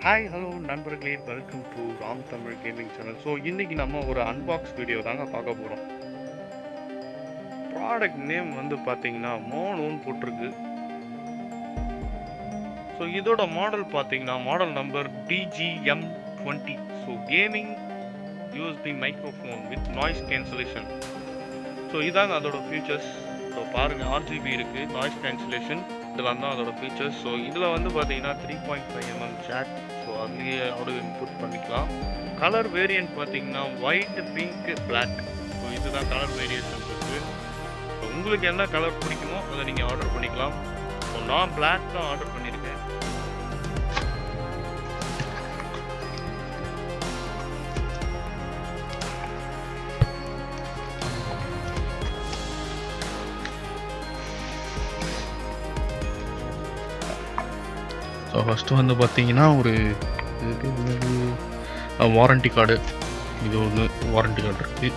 Hi hello நண்பர்களே, welcome to Ram Tamil gaming channel. So இன்றைக்கி நம்ம ஒரு அன்பாக்ஸ் வீடியோ தாங்க பார்க்க போகிறோம். ப்ராடக்ட் நேம் வந்து பார்த்தீங்கன்னா மோனோன்னு போட்டிருக்கு. ஸோ இதோட மாடல் பார்த்தீங்கன்னா model number DGM20. So gaming USB microphone with noise cancellation. So இதாங்க அதோட ஃபீச்சர்ஸ். ஸோ பாருங்கள், RGB இருக்குது, நாய்ஸ் கேன்சலேஷன், இதெல்லாம் தான் அதோட ஃபீச்சர்ஸ். ஸோ இதில் வந்து பார்த்தீங்கன்னா 3.5mm ஜாக். ஸோ அதுலேயே ஆடியோ இன்புட் பண்ணிக்கலாம். கலர் வேரியன்ட் பார்த்தீங்கன்னா ஒயிட், பிங்க், பிளாக். ஸோ இதுதான் கலர் வேரியேஷன் இருக்குது. ஸோ உங்களுக்கு என்ன கலர் பிடிக்குமோ அதை நீங்கள் ஆர்டர் பண்ணிக்கலாம். ஸோ நான் பிளாக் தான் ஆர்டர் பண்ணியிருக்கேன். ஸோ ஃபஸ்ட்டு வந்து பார்த்தீங்கன்னா ஒரு வாரண்டி கார்டு, இது ஒன்று வாரண்டி கார்டு இருக்குது.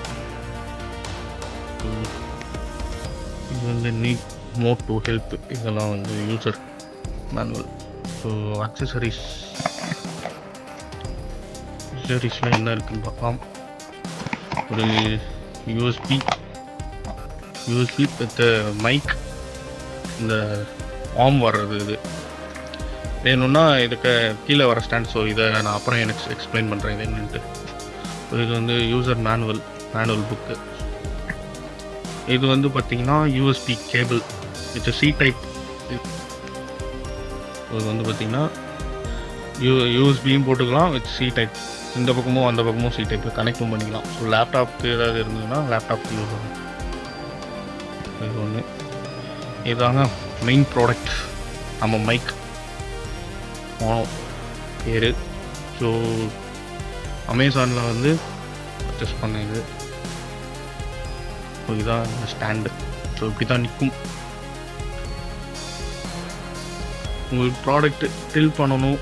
இது வந்து நீட் மோட் டு ஹெல்ப், இதெல்லாம் வந்து யூசர் மேனுவல். ஸோ அக்சசரிஸில் என்ன இருக்குன்னு பார்க்கலாம். ஒரு யூஎஸ்பி வித் மைக், இந்த ஆர்ம் வர்றது இது வேணும்னா இதுக்கு கீழே வர ஸ்டாண்ட். ஸோ இதை நான் அப்புறம் எனக்கு எக்ஸ்பிளைன் பண்ணுறேன் இது என்னன்ட்டு. ஸோ இது வந்து யூசர் மேனுவல் புக்கு. இது வந்து பார்த்திங்கன்னா USB cable with C type. இது வந்து பார்த்திங்கன்னா யூஎஸ்பியும் போட்டுக்கலாம் வித் சி டைப். இந்த பக்கமும் அந்த பக்கமும் சி டைப்பில் கனெக்டும் பண்ணிக்கலாம். ஸோ லேப்டாப்க்கு ஏதாவது இருந்ததுன்னா லேப்டாப்க்கு யூஸ் ஆகும். இது ஒன்று. இதுதாங்க மெயின் ப்ராடக்ட், நம்ம மைக் பேர். ஸோ அமேசானில் வந்து பர்ச்சேஸ் பண்ணது. ஸோ இதுதான் இந்த ஸ்டாண்டு. ஸோ இப்படி தான் நிற்கும். உங்களுக்கு ப்ராடக்ட் டில் பண்ணணும்,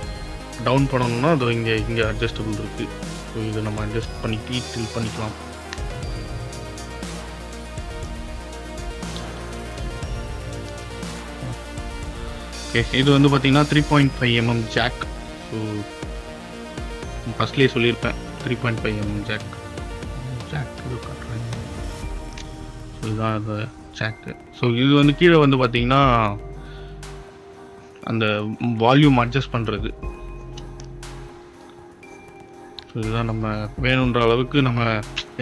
டவுன் பண்ணணும்னா அது இங்கே அட்ஜஸ்டபிள் இருக்குது. ஸோ இதை நம்ம அட்ஜஸ்ட் பண்ணிட்டு டில் பண்ணிக்கலாம். ஓகே, இது வந்து பார்த்திங்கன்னா 3.5mm ஜாக். ஸோ ஃபஸ்ட்லேயே சொல்லியிருப்பேன் 3.5mm ஜாக் இது காட்டுறேன். ஸோ இதுதான் அந்த ஜாக்கு. ஸோ இது வந்து கீழே வந்து பார்த்திங்கன்னா அந்த வால்யூம் அட்ஜஸ்ட் பண்ணுறது. ஸோ இதுதான் நம்ம வேணுன்ற அளவுக்கு நம்ம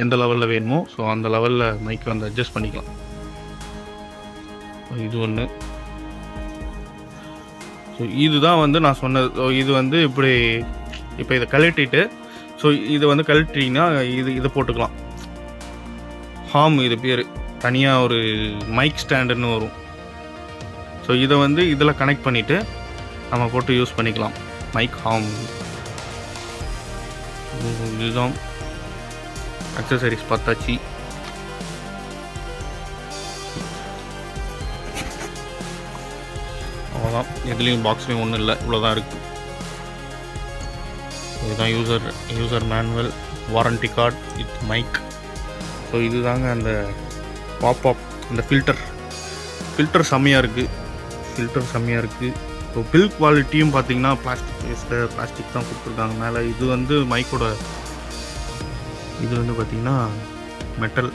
எந்த லெவலில் வேணுமோ ஸோ அந்த லெவலில் மைக்கை வந்து அட்ஜஸ்ட் பண்ணிக்கலாம். இது ஒன்று. ஸோ இதுதான் வந்து நான் சொன்னது. ஸோ இது வந்து இப்படி இப்போ இதை கழட்டிட்டு, ஸோ இதை வந்து கழட்டிங்கன்னா இதை போட்டுக்கலாம். ஹார்ம் இது பேர், தனியாக ஒரு மைக் ஸ்டாண்டுன்னு வரும். ஸோ இதை வந்து இதில் கனெக்ட் பண்ணிவிட்டு நம்ம போட்டு யூஸ் பண்ணிக்கலாம். Mic harm. இதுதான் அக்சசரிஸ் பார்த்தாச்சு. அவ்வளோதான், இதுலேயும் பாக்ஸ்லேயும் ஒன்றும் இல்லை, இவ்வளோதான் இருக்குது. இதுதான் user manual, warranty card with mic. So இதுதாங்க அந்த பாப்அப், அந்த ஃபில்டர் செம்மையாக இருக்குது. ஸோ பில் குவாலிட்டியும் பார்த்திங்கன்னா பிளாஸ்டிக் தான் கொடுத்துருக்காங்க மேலே. இது வந்து மைக்கோட, இது வந்து பார்த்திங்கன்னா மெட்டல்.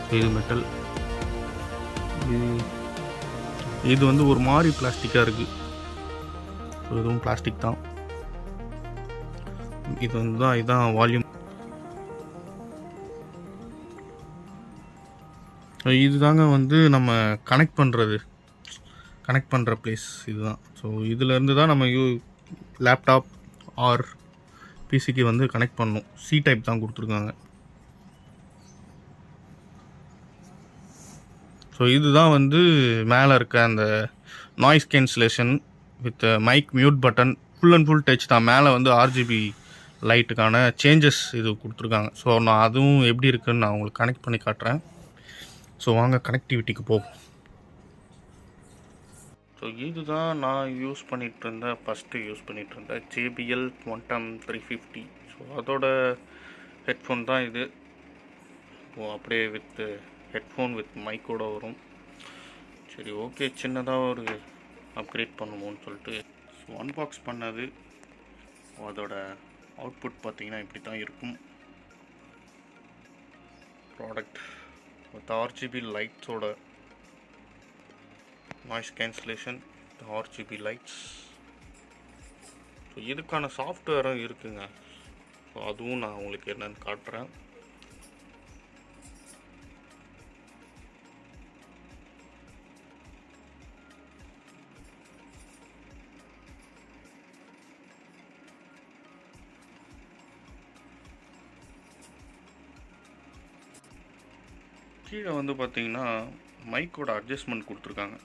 ஸோ இது மெட்டல். இது வந்து ஒரு மாதிரி பிளாஸ்டிக்காக இருக்குது. ஸோ இதுவும் பிளாஸ்டிக் தான். இது வந்து தான் இதுதான் வால்யூம். இதுதாங்க வந்து நம்ம கனெக்ட் பண்ணுற பிளேஸ் இதுதான். ஸோ இதிலேருந்து தான் நம்ம லேப்டாப் ஆர் பிசிக்கு வந்து கனெக்ட் பண்ணணும். சி டைப் தான் கொடுத்துருக்காங்க. ஸோ இதுதான் வந்து மேலே இருக்க அந்த noise cancellation with mic mute button, full and full touch தான். மேலே வந்து RGB லைட்டுக்கான சேஞ்சஸ் இது கொடுத்துருக்காங்க. ஸோ நான் அதுவும் எப்படி இருக்குன்னு நான் உங்களுக்கு கனெக்ட் பண்ணி காட்டுறேன். ஸோ வாங்க கனெக்டிவிட்டிக்கு போகும். ஸோ இதுதான் நான் ஃபஸ்ட்டு யூஸ் பண்ணிகிட்டு இருந்தேன் JBL Quantum 350. ஸோ அதோட ஹெட்ஃபோன் தான் இது. அப்படியே வித் ஹெட்ஃபோன் வித் மைக்கோட வரும். சரி, ஓகே, சின்னதாக ஒரு அப்கிரேட் பண்ணுவோன்னு சொல்லிட்டு ஸோ அன்பாக்ஸ் பண்ணது. அதோட அவுட்புட் பார்த்தீங்கன்னா இப்படி தான் இருக்கும். ப்ராடக்ட் வித் ஆர்ஜிபி லைட்ஸோட noise cancellation, RGB lights. So இதுக்கான சாஃப்ட்வேரும் இருக்குங்க. ஸோ அதுவும் நான் உங்களுக்கு என்னென்னு காட்டுறேன். கீழே வந்து பார்த்தீங்கன்னா மைக்கோட அட்ஜஸ்ட்மெண்ட் கொடுத்துருக்காங்க.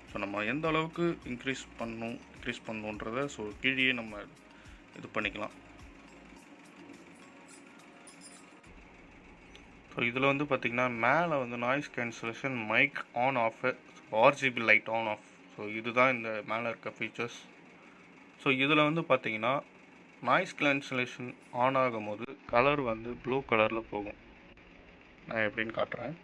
ஸோ நம்ம எந்த அளவுக்கு இன்க்ரீஸ் பண்ணணுன்றத ஸோ கீழே நம்ம இது பண்ணிக்கலாம். ஸோ இதில் வந்து பார்த்திங்கன்னா மேலே வந்து noise cancellation, mic on off, RGB light on off. So இதுதான் இந்த மேலே இருக்க ஃபீச்சர்ஸ். ஸோ இதில் வந்து பார்த்திங்கன்னா நாய்ஸ் கேன்சலேஷன் ஆன் ஆகும் போது கலர் வந்து ப்ளூ கலரில் போகும். நான் எப்படின்னு காட்டுறேன்.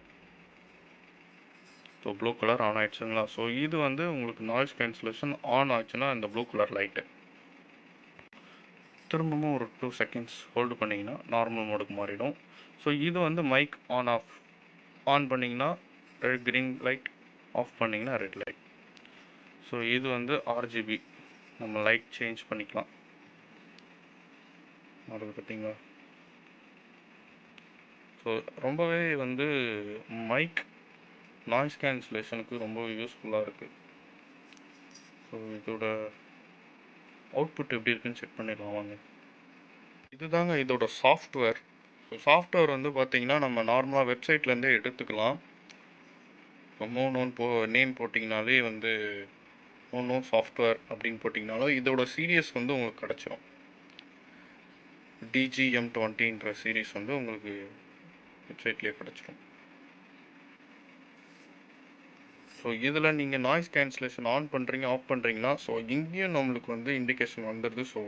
ஸோ ப்ளூ கலர் ஆன் ஆகிடுச்சுங்களா. ஸோ இது வந்து உங்களுக்கு நாய்ஸ் கேன்சலேஷன் ஆன் ஆச்சுன்னா இந்த ப்ளூ கலர் லைட்டு திரும்பவும் ஒரு 2 செகண்ட்ஸ் ஹோல்டு பண்ணிங்கன்னா நார்மல் மோடுக்கு மாறிடும். ஸோ இது வந்து மைக் ஆன் பண்ணிங்கன்னா க்ரீன் லைட், ஆஃப் பண்ணிங்கன்னா ரெட் லைட். ஸோ இது வந்து ஆர்ஜிபி நம்ம லைட் சேஞ்ச் பண்ணிக்கலாம். அது பார்த்தீங்களா. ஸோ ரொம்பவே வந்து மைக் நாய்ஸ் கேன்சலேஷனுக்கு ரொம்ப யூஸ்ஃபுல்லாக இருக்குது. ஸோ இதோட அவுட்புட் எப்படி இருக்குன்னு செக் பண்ணிடலாம் வாங்க. இதுதாங்க இதோட சாஃப்ட்வேர். ஸோ சாஃப்ட்வேர் வந்து பார்த்தீங்கன்னா நம்ம நார்மலாக வெப்சைட்லேருந்தே எடுத்துக்கலாம். இப்போ நேம் போட்டிங்கனாலே வந்து சாஃப்ட்வேர் அப்படின்னு போட்டிங்கனாலும் இதோட சீரியஸ் வந்து உங்களுக்கு கிடச்சிரும். DGM20ன்ற சீரீஸ் வந்து உங்களுக்கு வெப்சைட்லேயே கிடச்சிரும். ஸோ இதில் நீங்கள் நாய்ஸ் கேன்சலேஷன் ஆன் பண்ணுறீங்க, ஆஃப் பண்ணுறீங்கன்னா ஸோ இங்கேயும் நம்மளுக்கு வந்து இண்டிகேஷன் வந்துடுது. ஸோ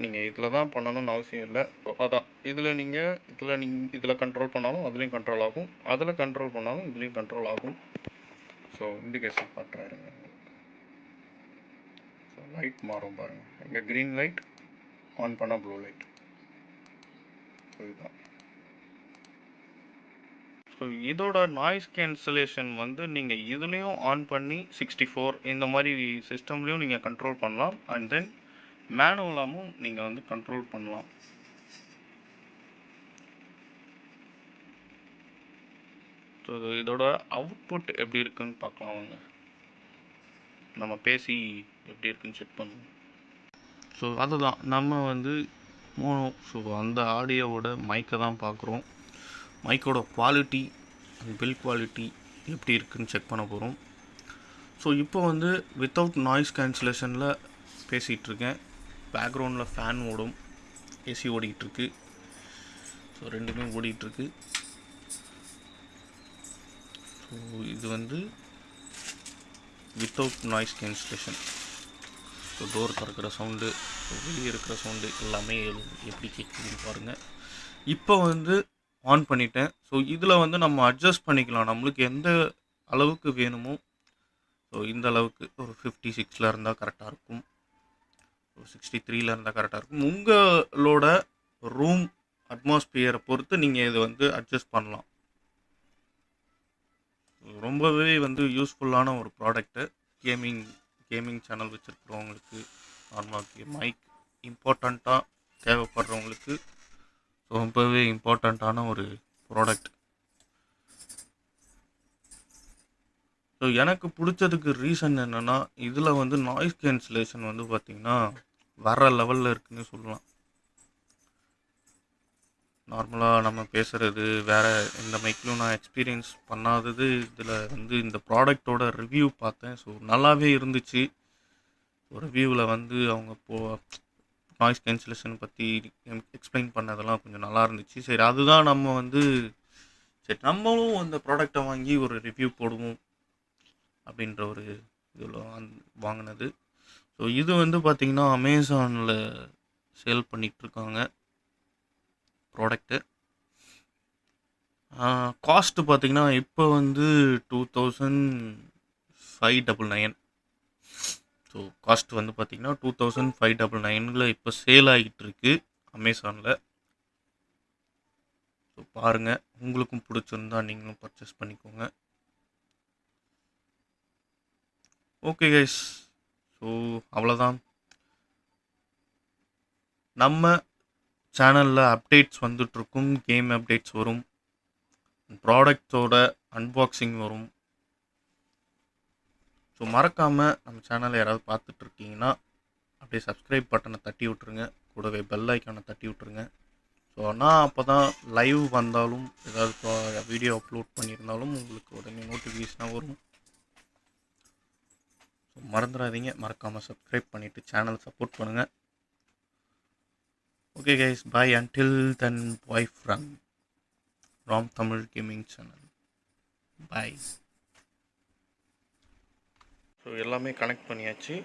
நீங்கள் இதில் தான் பண்ணணும்னு அவசியம் இல்லை. ஸோ அதான் இதில் கண்ட்ரோல் பண்ணாலும் அதுலேயும் கண்ட்ரோல் ஆகும், அதில் கண்ட்ரோல் பண்ணாலும் இதுலேயும் கண்ட்ரோல் ஆகும். ஸோ இண்டிகேஷன் காட்டுறாருங்க. ஸோ லைட் மாறும் பாருங்கள். இங்கே க்ரீன் லைட் ஆன் பண்ணால் ப்ளூ லைட். ஸோ இதுதான். ஸோ இதோட நாய்ஸ் கேன்சலேஷன் வந்து நீங்கள் இதுலேயும் ஆன் பண்ணி 64 இந்த மாதிரி சிஸ்டம்லேயும் நீங்கள் கண்ட்ரோல் பண்ணலாம். அண்ட் தென் மேனுவலாகவும் நீங்கள் வந்து கண்ட்ரோல் பண்ணலாம். ஸோ இதோட அவுட்புட் எப்படி இருக்குன்னு பார்க்கலாம் வாங்க. நம்ம பேசி எப்படி இருக்குன்னு செக் பண்ணுவோம். ஸோ அதுதான் நம்ம வந்து ஸோ அந்த ஆடியோவோட மைக்கை தான் பார்க்குறோம். மைக்கோட குவாலிட்டி, பில் குவாலிட்டி எப்படி இருக்குன்னு செக் பண்ண போகிறோம். ஸோ இப்போ வந்து வித்தவுட் நாய்ஸ் கேன்சலேஷனில் பேசிகிட்ருக்கேன். பேக்ரவுண்டில் ஃபேன் ஓடும், ஏசி ஓடிக்கிட்டுருக்கு. ஸோ ரெண்டுமே ஓடிக்கிட்டுருக்கு. ஸோ இது வந்து without noise cancellation. So door திறக்கிற சவுண்டு, வெளியே இருக்கிற சவுண்டு எல்லாமே எப்படி கேட்குதுன்னு பாருங்கள். இப்போ வந்து ஆன் பண்ணிட்டேன். ஸோ இதில் வந்து நம்ம அட்ஜஸ்ட் பண்ணிக்கலாம் நம்மளுக்கு எந்த அளவுக்கு வேணுமோ. ஸோ இந்த அளவுக்கு ஒரு 56 இருந்தால் கரெக்டாக இருக்கும், ஒரு 63 இருந்தால் கரெக்டாக இருக்கும். உங்களோட ரூம் அட்மாஸ்பியரை பொறுத்து நீங்கள் இதை வந்து அட்ஜஸ்ட் பண்ணலாம். ரொம்பவே வந்து யூஸ்ஃபுல்லான ஒரு ப்ராடக்ட்டு. கேமிங் சேனல் வச்சுருக்கிறவங்களுக்கு, நார்மலாக மைக் இம்பார்ட்டண்ட்டாக தேவைப்படுறவங்களுக்கு ரொம்பவே இம்பார்ட்டண்ட்டான ஒரு ப்ராடக்ட். ஸோ எனக்கு பிடிச்சதுக்கு ரீசன் என்னென்னா இதில் வந்து நாய்ஸ் கேன்சலேஷன் வந்து பார்த்திங்கன்னா வேறு லெவலில் இருக்குதுன்னு சொல்லலாம். நார்மலாக நம்ம பேசுகிறது வேறு எந்த மைக்லையும் நான் எக்ஸ்பீரியன்ஸ் பண்ணாதது. இதில் வந்து இந்த ப்ராடக்டோட ரிவ்யூ பார்த்தேன். ஸோ நல்லாவே இருந்துச்சு. ரிவ்யூவில் வந்து அவங்க நாய்ஸ் கேன்சலேஷன் பற்றி எக்ஸ்பிளைன் பண்ணதெல்லாம் கொஞ்சம் நல்லா இருந்துச்சு. சரி அதுதான் நம்ம வந்து சரி நம்மளும் அந்த ப்ராடக்டை வாங்கி ஒரு ரிவ்யூ போடுவோம் அப்படின்ற ஒரு இதில் வாங்கினது. ஸோ இது வந்து பார்த்திங்கன்னா அமேசானில் சேல் பண்ணிகிட்ருக்காங்க ப்ராடக்ட்டு. காஸ்ட்டு பார்த்திங்கன்னா இப்போ வந்து 2599. ஸோ காஸ்ட் வந்து பார்த்தீங்கன்னா 2599 இப்போ சேல் ஆகிட்டு இருக்கு அமேசானில். ஸோ பாருங்கள், உங்களுக்கும் பிடிச்சிருந்தா நீங்களும் பர்ச்சேஸ் பண்ணிக்கோங்க. ஓகே கைஸ், ஸோ அவ்வளோதான். நம்ம சேனலில் அப்டேட்ஸ் வந்துட்ருக்கும், கேம் அப்டேட்ஸ் வரும், ப்ராடக்ட்ஸோட அன்பாக்சிங் வரும். ஸோ மறக்காமல் நம்ம சேனலை யாராவது பார்த்துட்ருக்கீங்கன்னா அப்படியே சப்ஸ்கிரைப் பட்டனை தட்டி விட்ருங்க, கூடவே பெல் ஐக்கானை தட்டி விட்ருங்க. ஸோ நான் அப்போ தான் லைவ் வந்தாலும் ஏதாவது வீடியோ அப்லோட் பண்ணியிருந்தாலும் உங்களுக்கு உடனே நோட்டிஃபிகேஷனாக வரும். ஸோ மறந்துடாதீங்க, மறக்காமல் சப்ஸ்கிரைப் பண்ணிவிட்டு சேனலை சப்போர்ட் பண்ணுங்கள். Okay guys, bye. Until then, bye from Ram Tamil gaming channel. Bye. So எல்லாமே கனெக்ட் பண்ணியாச்சு.